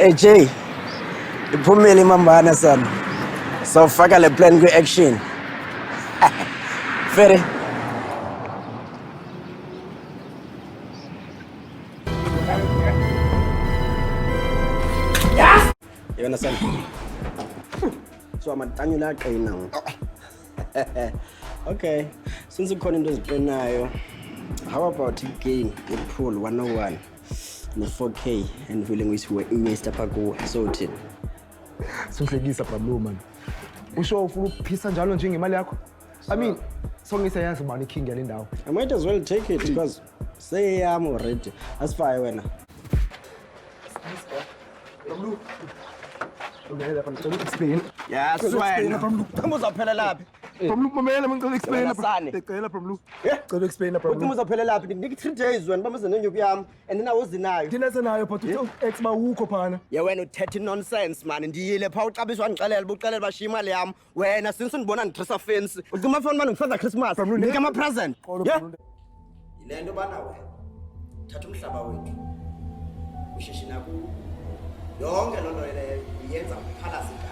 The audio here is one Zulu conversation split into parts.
Hey Jay, iphumile imambana sana. Sawufaka le plan kwi-action. Fere. Yes! You understand? So I'm a la qina. Okay. Since ukhona into eziqinayo, how about game pool 101 ne-4K and feeling we invest apha kuwe so uthini? Sunhlekisa Pablo man. Usho ufuna ukuphisa njalo nje ngemali yakho? I mean, songise yazi ubani king yale ndawo. I might as well take it because say I'm already. Asifake wena. Pablo. Ungela phela ngicela explain. Yes, wena. Pablo, uzaphela laphi? Pablo mamela ngicela explain. Sane. Ngicela Pablo. Ngicela explain Pablo. Uthi uzaphela laphi? Nginika 3 days wena bamaze nenyuku yami and then awuzinayo. Thina senayo but ex ba ukho phana. Yeah wena uthethe nonsense man. Ndiyile pha uxabiswa ngixelela buxelela bashiya imali yami. Wena since ndibona ngidressa fence. Uthi mafoni man ngifather Christmas. Nika ama present. Yeah. Yilento bana wena. Thatha umhlaba wethu. Usheshina ku. Yonke lonto le yenza ukuphalasa igazi.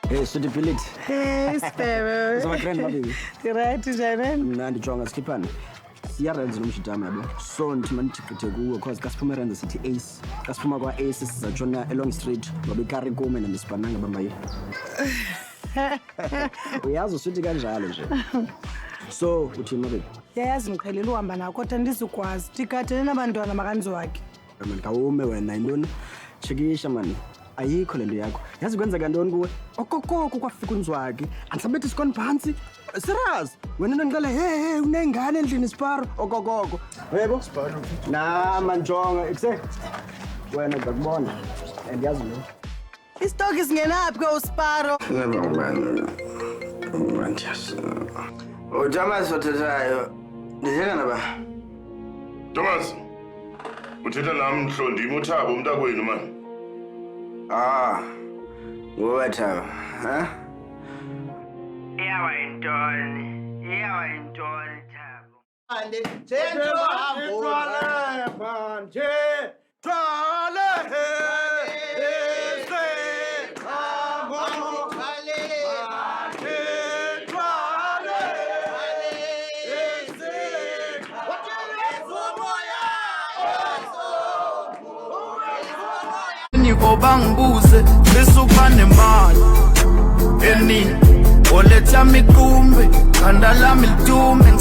Hey suitability. Hey Sparrow. So my friend baby. Right njani? Mnandi jonga skipani. Siyarenza nomshidama yabo. So nthi manithikithe kuwe because kasiphuma erenza sithi Ace. Kasiphuma kwa Ace sizatshona eLong Street ngoba ikari kume nandisipananga bamba yi. Uyazi usithi kanjalo nje. So uthi mabe. Yayazi ngiqhelela uhamba nakho kodwa ndizukwazi. Tikathe nabantwana makanzi wakhe. Man kawume wena intoni? Chikisha man. Ayikho lento yakho. Yazi kwenzeka ntoni kuwe? Okokoko kwafika unzwaki. Andisabethi sikoni phansi. Serious? Wena ngicela hey unengane endlini Sparrow. Okokoko. Yebo Sparrow. Na manjonga ekuse. Wena ngakubona. And yazi lo. Istock isingenaphi ke uSparrow? Never man. Man yes. Thomas othethayo. Nditheka naba. Thomas. Uthetha nami Mhlondimo uThabo umntakwenu man. Ngowetha, ha? Iyawa intoni Thabo. Ande thetho hambula manje thwale Niko bangibuze bisuka nemali eningi oletha mikumbe khanda lami lidume